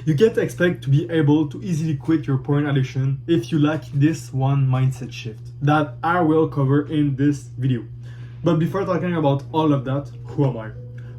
You can't expect to be able to easily quit your porn addiction if you lack this one mindset shift that I will cover in this video. But before talking about all of that, who am I?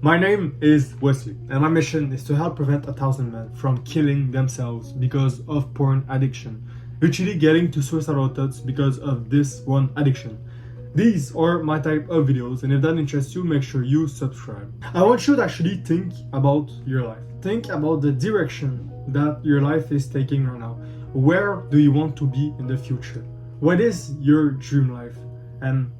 My name is Wesley, and my mission is to help prevent 1,000 men from killing themselves because of porn addiction, literally getting to suicidal thoughts because of this one addiction. These are my type of videos, and if that interests you, make sure you subscribe. I want you to actually think about your life. Think about the direction that your life is taking right now. Where do you want to be in the future? What is your dream life? And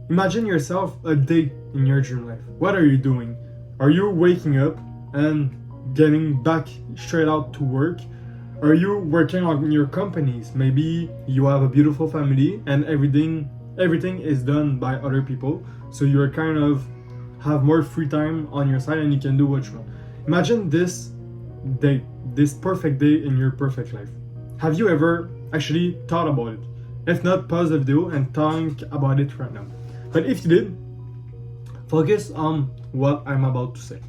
imagine yourself a day in your dream life. What are you doing? Are you waking up and getting back straight out to work? Are you working on your companies? Maybe you have a beautiful family and everything is done by other people, so you're kind of have more free time on your side and you can do what you want. Imagine this day, this perfect day in your perfect life. Have you ever actually thought about it? If not, pause the video and think about it right now. But if you did, focus on what I'm about to say.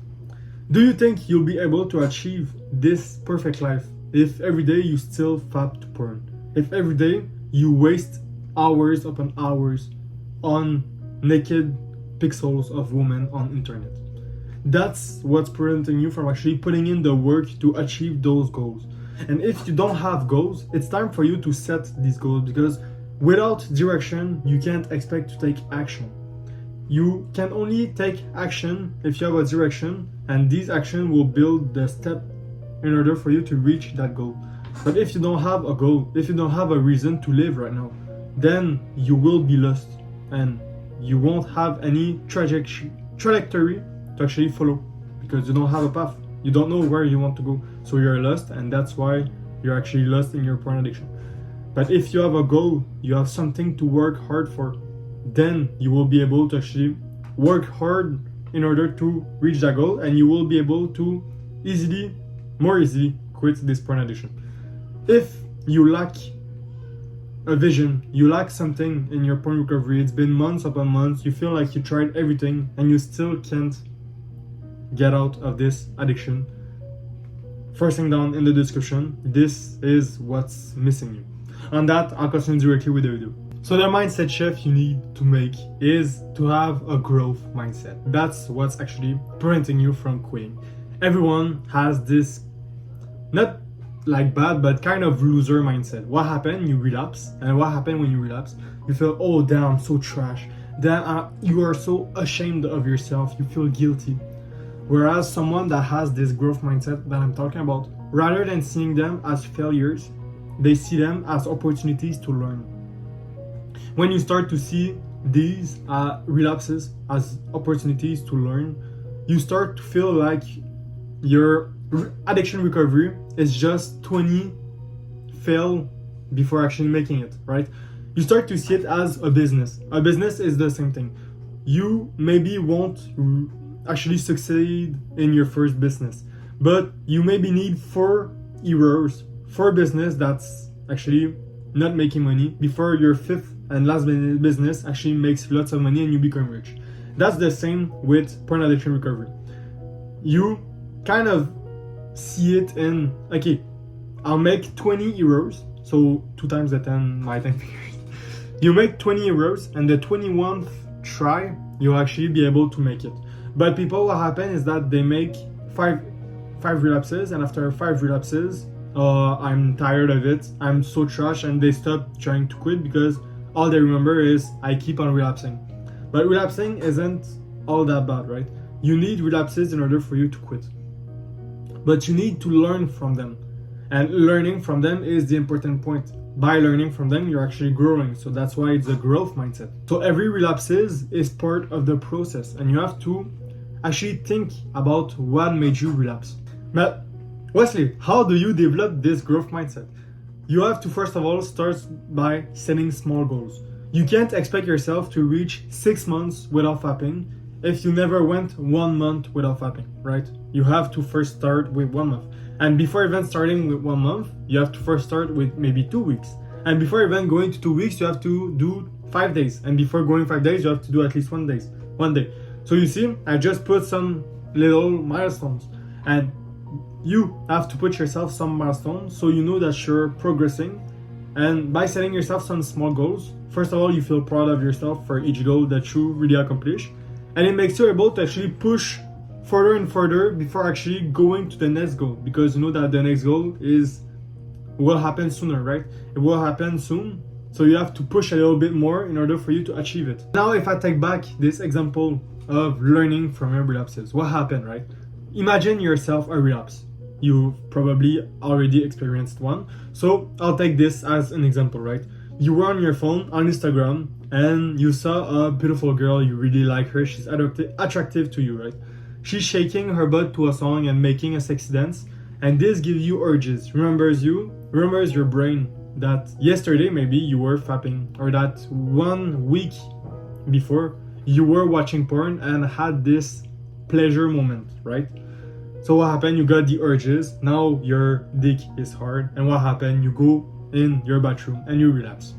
Do you think you'll be able to achieve this perfect life if every day you still fap to porn? If every day you waste hours upon hours on naked pixels of women on internet? That's what's preventing you from actually putting in the work to achieve those goals. And if you don't have goals, it's time for you to set these goals, because without direction, you can't expect to take action. You can only take action if you have a direction, and these actions will build the step in order for you to reach that goal. But if you don't have a goal, if you don't have a reason to live right now, then you will be lost and you won't have any trajectory to actually follow, because you don't have a path. You don't know where you want to go, so you're lost, and that's why you're actually lost in your porn addiction. But if you have a goal, you have something to work hard for, then you will be able to actually work hard in order to reach that goal, and you will be able to more easily quit this porn addiction. If you lack a vision, you lack something in your porn recovery, it's been months upon months, you feel like you tried everything and you still can't get out of this addiction, first thing down in the description, this is what's missing you. On that, I'll continue directly with the video. So the mindset shift you need to make is to have a growth mindset. That's what's actually preventing you from quitting. Everyone has this, not like bad, but kind of loser mindset. What happened? You relapse. And what happened when you relapse? You feel, oh damn, I'm so trash. Then you are so ashamed of yourself. You feel guilty. Whereas someone that has this growth mindset that I'm talking about, rather than seeing them as failures, they see them as opportunities to learn. When you start to see these relapses as opportunities to learn, you start to feel like your addiction recovery is just 20 fail before actually making it, right? You start to see it as a business. A business is the same thing. You maybe won't actually succeed in your first business, but you maybe need 4 errors for a business that's actually not making money before your 5th and last business actually makes lots of money and you become rich. That's the same with porn addiction recovery. You kind of see it in, okay, I'll make 20 euros, so 2 times the 10, my 10 fingers. You make 20 euros, and the 21st try, you'll actually be able to make it. But people, what happen is that they make 5 relapses, and after 5 relapses, I'm tired of it, I'm so trash, and they stop trying to quit because all they remember is, I keep on relapsing. But relapsing isn't all that bad, right? You need relapses in order for you to quit. But you need to learn from them. And learning from them is the important point. By learning from them, you're actually growing. So that's why it's a growth mindset. So every relapses is part of the process. And you have to actually think about what made you relapse. But Wesley, how do you develop this growth mindset? You have to first of all start by setting small goals. You can't expect yourself to reach 6 months without fapping if you never went 1 month without fapping, right? You have to first start with 1 month. And before even starting with 1 month, you have to first start with maybe 2 weeks. And before even going to 2 weeks, you have to do 5 days. And before going 5 days, you have to do at least 1 day. So you see, I just put some little milestones. And you have to put yourself some milestones so you know that you're progressing. And by setting yourself some small goals, first of all, you feel proud of yourself for each goal that you really accomplish. And it makes you able to actually push further and further before actually going to the next goal, because you know that the next goal will happen sooner, right? It will happen soon. So you have to push a little bit more in order for you to achieve it. Now, if I take back this example of learning from your relapses, what happened, right? Imagine yourself a relapse. You've probably already experienced one. So I'll take this as an example, right? You were on your phone on Instagram and you saw a beautiful girl, you really like her, she's attractive to you, right? She's shaking her butt to a song and making a sexy dance, and this gives you urges, remembers your brain that yesterday maybe you were fapping, or that 1 week before you were watching porn and had this pleasure moment, right? So what happened? You got the urges, now your dick is hard, and what happened? You go in your bathroom and you relapse.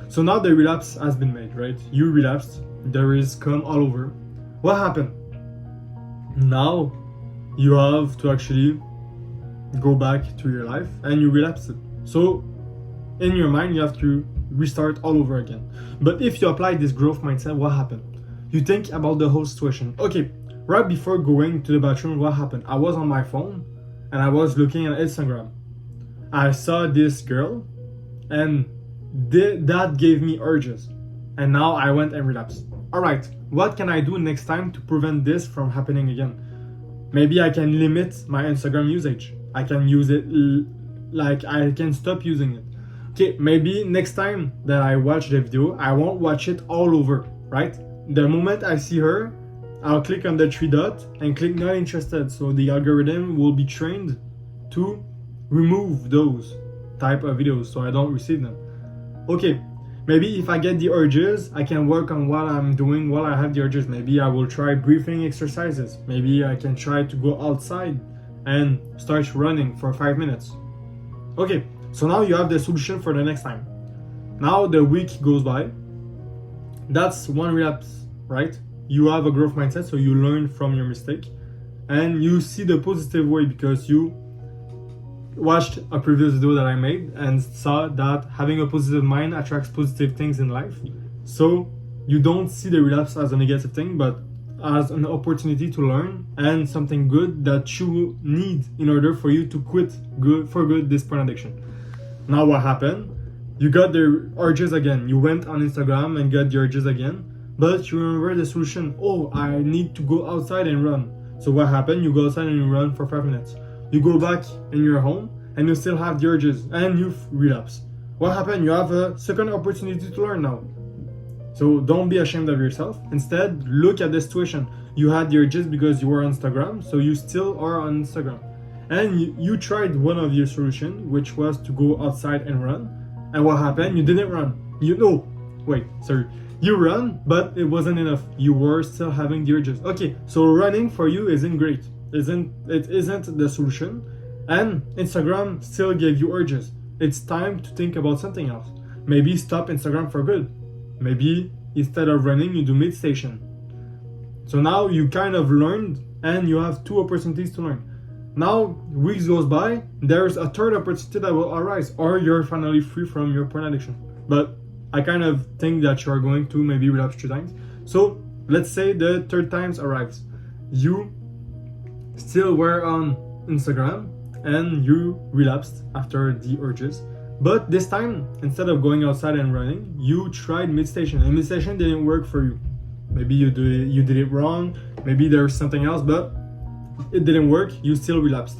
So now the relapse has been made, right? You relapsed, there is cum all over. What happened? Now you have to actually go back to your life and you relapse it. So in your mind, you have to restart all over again. But if you apply this growth mindset, what happened? You think about the whole situation. Okay, right before going to the bathroom, what happened? I was on my phone and I was looking at Instagram. I saw this girl and that gave me urges. And now I went and relapsed. Alright, what can I do next time to prevent this from happening again? Maybe I can limit my Instagram usage. I can use it, like I can stop using it. Okay, maybe next time that I watch the video, I won't watch it all over, right? The moment I see her, I'll click on the 3 dots and click not interested. So the algorithm will be trained to remove those type of videos so I don't receive them. Okay, maybe if I get the urges, I can work on what I'm doing while I have the urges. Maybe I will try breathing exercises. Maybe I can try to go outside and start running for 5 minutes. Okay, so now you have the solution for the next time. Now the week goes by. That's one relapse, right? You have a growth mindset, so you learn from your mistake and you see the positive way because you watched a previous video that I made and saw that having a positive mind attracts positive things in life. So you don't see the relapse as a negative thing, but as an opportunity to learn and something good that you need in order for you to quit for good this porn addiction. Now what happened? You got the urges again. You went on Instagram and got the urges again, but you remember the solution. Oh, I need to go outside and run. So what happened? You go outside and you run for 5 minutes. You go back in your home and you still have the urges and you've relapsed. What happened? You have a second opportunity to learn now. So don't be ashamed of yourself. Instead, look at the situation. You had the urges because you were on Instagram, so you still are on Instagram. And you tried one of your solutions, which was to go outside and run. And what happened? You didn't run. You run, but it wasn't enough. You were still having the urges. Okay, so running for you isn't great. It isn't the solution. And Instagram still gave you urges. It's time to think about something else. Maybe stop Instagram for good. Maybe instead of running, you do meditation. So now you kind of learned and you have 2 opportunities to learn. Now weeks goes by, there's a third opportunity that will arise, or you're finally free from your porn addiction. But I kind of think that you're going to maybe relapse 3 times. So let's say the third time arrives. You still were on Instagram and you relapsed after the urges. But this time, instead of going outside and running, you tried meditation, and meditation didn't work for you. Maybe you did it wrong, maybe there's something else, but it didn't work, you still relapsed.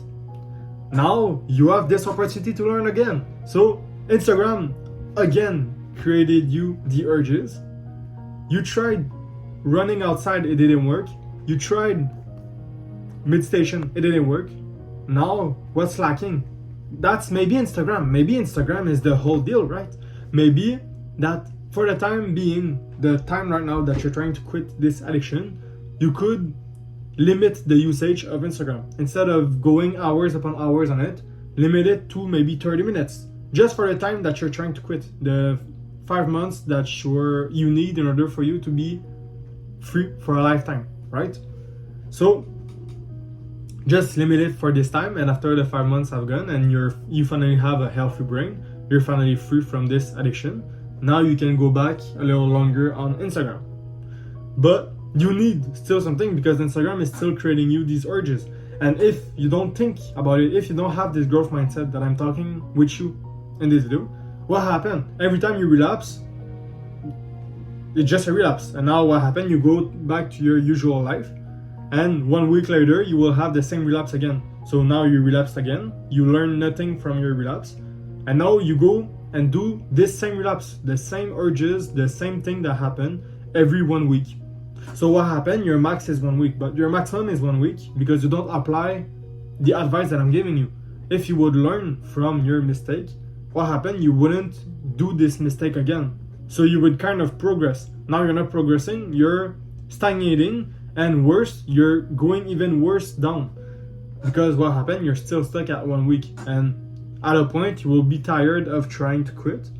Now you have this opportunity to learn again. So Instagram again created you the urges. You tried running outside, it didn't work. You tried meditation, it didn't work. Now what's lacking? That's maybe Instagram. Maybe Instagram is the whole deal, right? Maybe that for the time being, the time right now that you're trying to quit this addiction, you could limit the usage of Instagram. Instead of going hours upon hours on it, limit it to maybe 30 minutes. Just for the time that you're trying to quit. The 5 months that you need in order for you to be free for a lifetime, right? So just limit it for this time, and after the 5 months have gone and you finally have a healthy brain, you're finally free from this addiction, now you can go back a little longer on Instagram. But you need still something, because Instagram is still creating you these urges. And if you don't think about it, if you don't have this growth mindset that I'm talking with you in this video, what happened? Every time you relapse, it's just a relapse. And now what happened? You go back to your usual life, and 1 week later you will have the same relapse again. So now you relapsed again, you learn nothing from your relapse, and now you go and do this same relapse, the same urges, the same thing that happened every 1 week. So what happened? Your max is 1 week, but your maximum is 1 week because you don't apply the advice that I'm giving you. If you would learn from your mistake, what happened? You wouldn't do this mistake again. So you would kind of progress. Now you're not progressing, you're stagnating, and worse, you're going even worse down. Because what happened? You're still stuck at 1 week, and at a point you will be tired of trying to quit,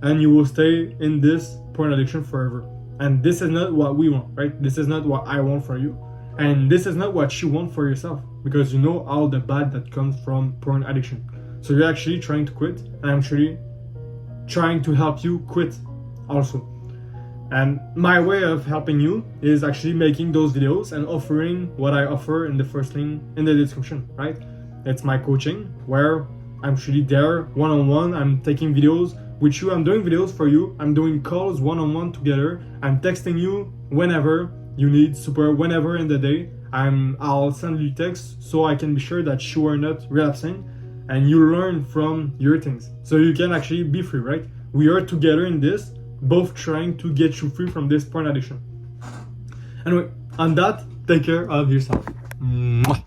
and you will stay in this porn addiction forever. And this is not what we want, right? This is not what I want for you, and this is not what you want for yourself, because you know all the bad that comes from porn addiction. So you're actually trying to quit, and I'm actually trying to help you quit also. And my way of helping you is actually making those videos and offering what I offer in the first link in the description, right? It's my coaching, where I'm actually there one-on-one. I'm taking videos with you, I'm doing videos for you, I'm doing calls one-on-one together, I'm texting you whenever you need support, whenever in the day. I'll send you text so I can be sure that you are not relapsing, and you learn from your things, so you can actually be free, right? We are together in this, both trying to get you free from this porn addiction. Anyway, on that, take care of yourself. Mwah.